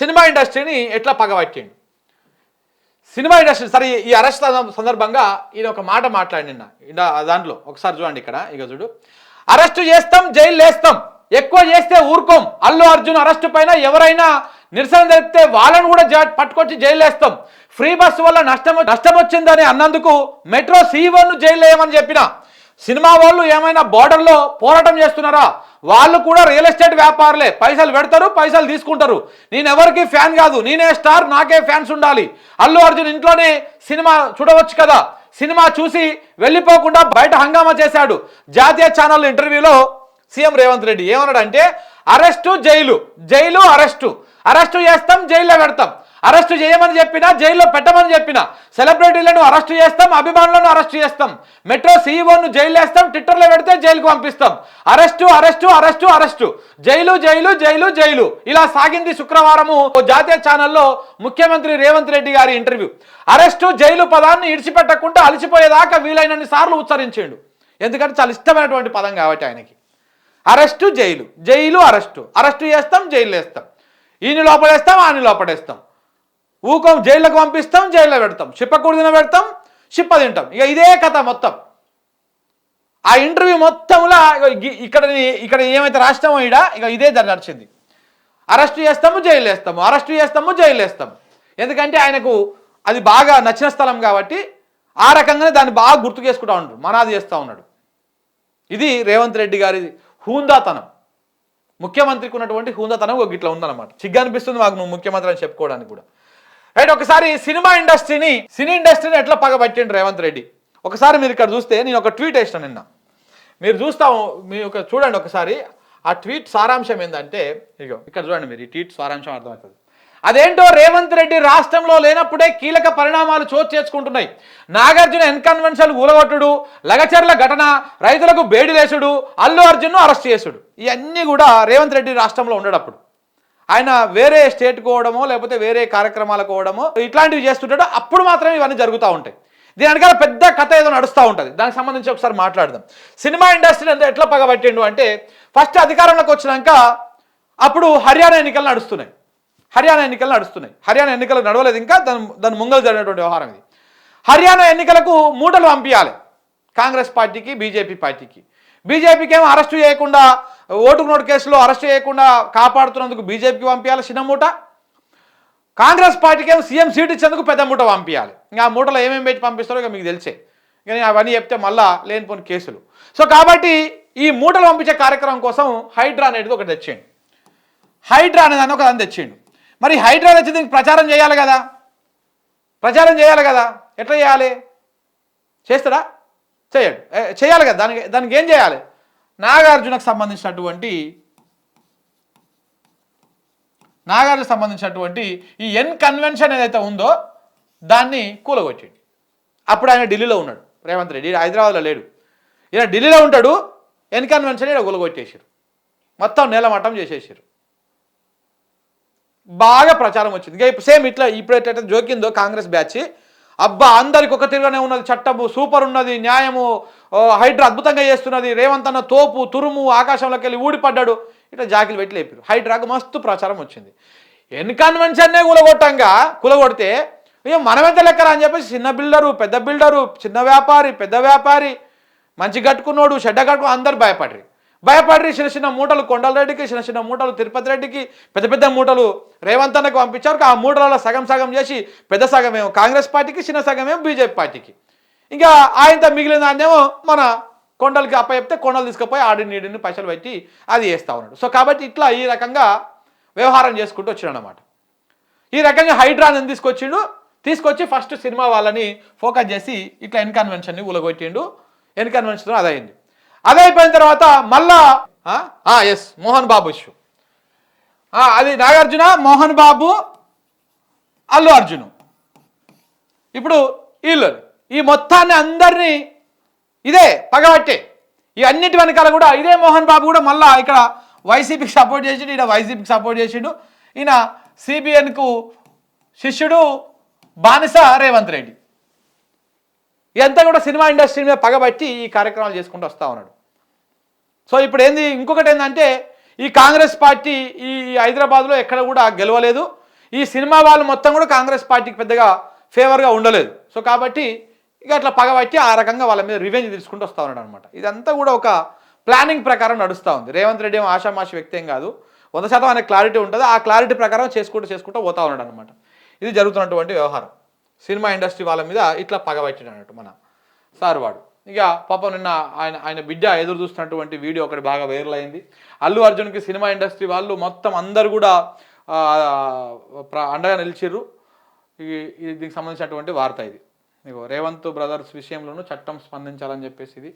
Cinema ఇండస్ట్రీని ఎట్లా పగబట్టిండు. Cinema industry సరే ఈ అరెస్ట్ సందర్భంగా ఈయన ఒక మాట మాట్లాడిన దాంట్లో ఒకసారి చూడండి. ఇక్కడ ఇక చూడు, అరెస్టు చేస్తాం జైలు వేస్తాం, ఎక్కువ చేస్తే ఊరుకోం, అల్లు అర్జున్ అరెస్టు పైన ఎవరైనా నిరసన తెలిపితే వాళ్ళను కూడా పట్టుకొచ్చి జైలు వేస్తాం, ఫ్రీ బస్సు వల్ల నష్టం వచ్చిందని అన్నందుకు మెట్రో సీఈఓను జైలు వేయమని చెప్పిన. సినిమా వాళ్ళు ఏమైనా బోర్డర్లో పోరాటం చేస్తున్నారా? వాళ్ళు కూడా రియల్ ఎస్టేట్ వ్యాపారులే, పైసలు పెడతారు పైసలు తీసుకుంటారు. నేను ఎవరికి ఫ్యాన్ కాదు, నేనే స్టార్, నాకే ఫ్యాన్స్ ఉండాలి. అల్లు అర్జున్ ఇంట్లోనే సినిమా చూడవచ్చు కదా, సినిమా చూసి వెళ్ళిపోకుండా బయట హంగామా చేశాడు. జాతీయ ఛానల్ ఇంటర్వ్యూలో సీఎం రేవంత్ రెడ్డి ఏమన్నాడంటే arrest jail, jail arrest, arrest చేస్తాం జైల్లో పెడతాం, అరెస్టు చేయమని చెప్పినా జైల్లో పెట్టమని చెప్పినా, సెలబ్రిటీలను అరెస్టు చేస్తాం, అభిమానులను అరెస్టు చేస్తాం, మెట్రో సీఈఓను జైలు వేస్తాం, ట్విట్టర్లో పెడితే జైలుకు పంపిస్తాం, arrest arrest arrest arrest, jail jail jail jail. ఇలా సాగింది శుక్రవారము జాతీయ ఛానల్లో ముఖ్యమంత్రి రేవంత్ రెడ్డి గారి ఇంటర్వ్యూ. అరెస్టు జైలు పదాన్ని ఇడిచిపెట్టకుండా అలసిపోయేదాకా వీలైనన్ని సార్లు ఉచ్చరించాడు. ఎందుకంటే చాలా ఇష్టమైనటువంటి పదం కాబట్టి ఆయనకి. Arrest jail, jail arrest, arrest చేస్తాం జైలు వేస్తాం, ఈయన లోపడేస్తాం ఆని లోపడేస్తాం, ఊకం జైళ్ళకు పంపిస్తాం జైల్లో పెడతాం, చిప్పకూడదిన పెడతాం చిప్ప తింటాం. ఇక ఇదే కథ మొత్తం. ఆ ఇంటర్వ్యూ మొత్తంలో ఇక్కడ ఏమైతే రాష్ట్రమో ఇక ఇదే నడిచింది. అరెస్టు చేస్తాము జైలు వేస్తాము, అరెస్టు చేస్తాము జైలు వేస్తాము. ఎందుకంటే ఆయనకు అది బాగా నచ్చిన స్థలం కాబట్టి ఆ రకంగానే దాన్ని బాగా గుర్తు చేసుకుంటూ ఉంటాడు, మనాది చేస్తూ ఉన్నాడు. ఇది రేవంత్ రెడ్డి గారి హూందాతనం, ముఖ్యమంత్రికి ఉన్నటువంటి హూందాతనం ఒక ఇట్లా ఉందన్నమాట. సిగ్గు అనిపిస్తుంది మాకు నువ్వు ముఖ్యమంత్రి అని చెప్పుకోవడానికి కూడా. రైట్, ఒకసారి సినీ ఇండస్ట్రీని ఎట్లా పగబట్టిండు రేవంత్ రెడ్డి. ఒకసారి మీరు ఇక్కడ చూస్తే నేను ఒక ట్వీట్ వేసిన నిన్న, మీరు చూడండి ఒకసారి. ఆ ట్వీట్ సారాంశం ఏంటంటే ఇగో ఇక్కడ చూడండి, మీరు ఈ ట్వీట్ సారాంశం అర్థమవుతుంది. అదేంటో రేవంత్ రెడ్డి రాష్ట్రంలో లేనప్పుడే కీలక పరిణామాలు చోటు చేసుకుంటున్నాయి. నాగార్జున ఎన్కన్వెన్షన్ ఊలగొట్టుడు, లగచర్ల ఘటన, రైతులకు బేడిలేసుడు, అల్లు అర్జున్ను అరెస్ట్ చేసుడు, ఇవన్నీ కూడా రేవంత్ రెడ్డి రాష్ట్రంలో ఉండేటప్పుడు. ఆయన వేరే స్టేట్కి పోవడమో లేకపోతే వేరే కార్యక్రమాలకు పోవడమో ఇట్లాంటివి చేస్తుంటాడో అప్పుడు మాత్రమే ఇవన్నీ జరుగుతూ ఉంటాయి. దీని వెనకాల పెద్ద కథ ఏదో నడుస్తూ ఉంటుంది. దానికి సంబంధించి ఒకసారి మాట్లాడదాం. సినిమా ఇండస్ట్రీ ఎట్లా పగబట్టిండు అంటే, ఫస్ట్ అధికారంలోకి వచ్చినాక అప్పుడు హర్యానా ఎన్నికలు నడుస్తున్నాయి. హర్యానా ఎన్నికలు నడవలేదు ఇంకా, దాని ముంగలు జరిగినటువంటి వ్యవహారం ఇది. హర్యానా ఎన్నికలకు మూటలు పంపించాలి కాంగ్రెస్ పార్టీకి బీజేపీ పార్టీకి. బీజేపీకి ఏమో అరెస్టు చేయకుండా, ఓటుకు నోటు కేసులో అరెస్టు చేయకుండా కాపాడుతున్నందుకు బీజేపీకి పంపించాలి చిన్న మూట, కాంగ్రెస్ పార్టీకి ఏమో సీఎం సీట్ ఇచ్చేందుకు పెద్ద మూట పంపించాలి. ఇంకా ఆ మూటలో ఏమేమి పెట్టి పంపిస్తారో ఇక మీకు తెలిసే, కానీ అవన్నీ చెప్తే మళ్ళా లేనిపోని కేసులు. సో కాబట్టి ఈ మూటలు పంపించే కార్యక్రమం కోసం హైడ్రా అనేది ఒకటి తెచ్చిండు. హైడ్రా అనేది ఒక దాన్ని తెచ్చిండు. మరి హైడ్రా తెచ్చి దీనికి ప్రచారం చేయాలి కదా, ఎట్లా చేయాలి? చేస్తాడా? చేయాలి కదా. దానికి ఏం చేయాలి? నాగార్జునకు సంబంధించినటువంటి ఈ ఎన్ కన్వెన్షన్ ఏదైతే ఉందో దాన్ని కూలగొచ్చిండు. అప్పుడు ఆయన ఢిల్లీలో ఉన్నాడు రేవంత్ రెడ్డి, హైదరాబాద్లో లేడు. ఈయన ఢిల్లీలో ఉంటాడు. ఎన్ కన్వెన్షన్ ఇక్కడ కూలగొట్టేసారు, మొత్తం నేలమట్టం చేసేసారు. బాగా ప్రచారం వచ్చింది. ఇంకా సేమ్ ఇట్లా ఇప్పుడు ఎట్లయితే జోకిందో కాంగ్రెస్ బ్యాచ్, అబ్బా అందరికి ఒక తిరుగునే ఉన్నది, చట్టము సూపర్ ఉన్నది, న్యాయము హైడ్రా అద్భుతంగా చేస్తున్నది, రేవంత్ అన్న తోపు తురుము ఆకాశంలోకి వెళ్ళి ఊడిపడ్డాడు, ఇట్లా జాకిలు పెట్టి లేపారు. హైడ్రాకు మస్తు ప్రచారం వచ్చింది. ఎన్ కన్వెన్షన్నే కూలగొడితే మనమెంత లెక్కరా అని చెప్పేసి చిన్న బిల్డరు పెద్ద బిల్డరు, చిన్న వ్యాపారి పెద్ద వ్యాపారి, మంచి కట్టుకున్నోడు చెడ్డ కట్టుకుని అందరు భయపడి చిన్న చిన్న మూటలు కొండలరెడ్డికి, చిన్న చిన్న మూటలు తిరుపతి రెడ్డికి, పెద్ద పెద్ద మూటలు రేవంత్ అన్నకు పంపించారు. ఆ మూటలలో సగం చేసి పెద్ద సగమేమో కాంగ్రెస్ పార్టీకి, చిన్న సగమేమో బీజేపీ పార్టీకి. ఇంకా ఆయనతో మిగిలిన దాన్నేమో మన కొండలకి అప్పచెప్తే కొండలు తీసుకుపోయి నీడిని పైసలు పెట్టి అది వేస్తూ ఉన్నాడు. సో కాబట్టి ఇట్లా ఈ రకంగా వ్యవహారం చేసుకుంటూ వచ్చినాడు అన్నమాట. ఈ రకంగా హైడ్రాని తీసుకొచ్చి ఫస్ట్ సినిమా వాళ్ళని ఫోకస్ చేసి ఇట్లా ఎన్ కన్వెన్షన్ని ఊలగొట్టిండు. N convention అదైంది. అదైపోయిన తర్వాత మళ్ళా ఎస్ మోహన్ బాబు ఇష్యూ, అది నాగార్జున, మోహన్ బాబు, అల్లు అర్జున్. ఇప్పుడు వీళ్ళు ఈ మొత్తాన్ని అందరినీ ఇదే పగబట్టే. ఈ అన్నిటి వెనకాల కూడా ఇదే మోహన్ బాబు కూడా మళ్ళా ఇక్కడ వైసీపీకి సపోర్ట్ చేసిండు, ఈయన సిబిఎన్కు శిష్యుడు, బానిస రేవంత్ రెడ్డి. ఇదంతా కూడా సినిమా ఇండస్ట్రీ మీద పగబట్టి ఈ కార్యక్రమాలు చేసుకుంటూ వస్తూ ఉన్నాడు. సో ఇప్పుడు ఇంకొకటి ఏంటంటే, ఈ కాంగ్రెస్ పార్టీ ఈ హైదరాబాద్లో ఎక్కడ కూడా గెలవలేదు. ఈ సినిమా వాళ్ళు మొత్తం కూడా కాంగ్రెస్ పార్టీకి పెద్దగా ఫేవర్గా ఉండలేదు. సో కాబట్టి ఇక అట్లా పగబట్టి ఆ రకంగా వాళ్ళ మీద రివెంజ్ తీసుకుంటూ వస్తూ ఉన్నాడు అనమాట. ఇదంతా కూడా ఒక ప్లానింగ్ ప్రకారం నడుస్తూ ఉంది. రేవంత్ రెడ్డి ఏమో ఆషామాషి వ్యక్తి ఏం కాదు, 100% ఆయనకు క్లారిటీ ఉంటుంది. ఆ క్లారిటీ ప్రకారం చేసుకుంటూ పోతా ఉన్నాడు అనమాట. ఇది జరుగుతున్నటువంటి వ్యవహారం. సినిమా ఇండస్ట్రీ వాళ్ళ మీద ఇట్లా పగబట్టాడు అన్నట్టు మన సార్ వాడు. ఇక పాపం నిన్న ఆయన బిడ్డ ఎదురు చూస్తున్నటువంటి వీడియో ఒకటి బాగా వైరల్ అయింది. అల్లు అర్జున్కి సినిమా ఇండస్ట్రీ వాళ్ళు మొత్తం అందరు కూడా అండగా నిలిచిర్రు. దీనికి సంబంధించినటువంటి వార్త ఇది. ఇగో రేవంత్ బ్రదర్స్ విషయంలోనూ చట్టం స్పందించాలని చెప్పేసి ఇది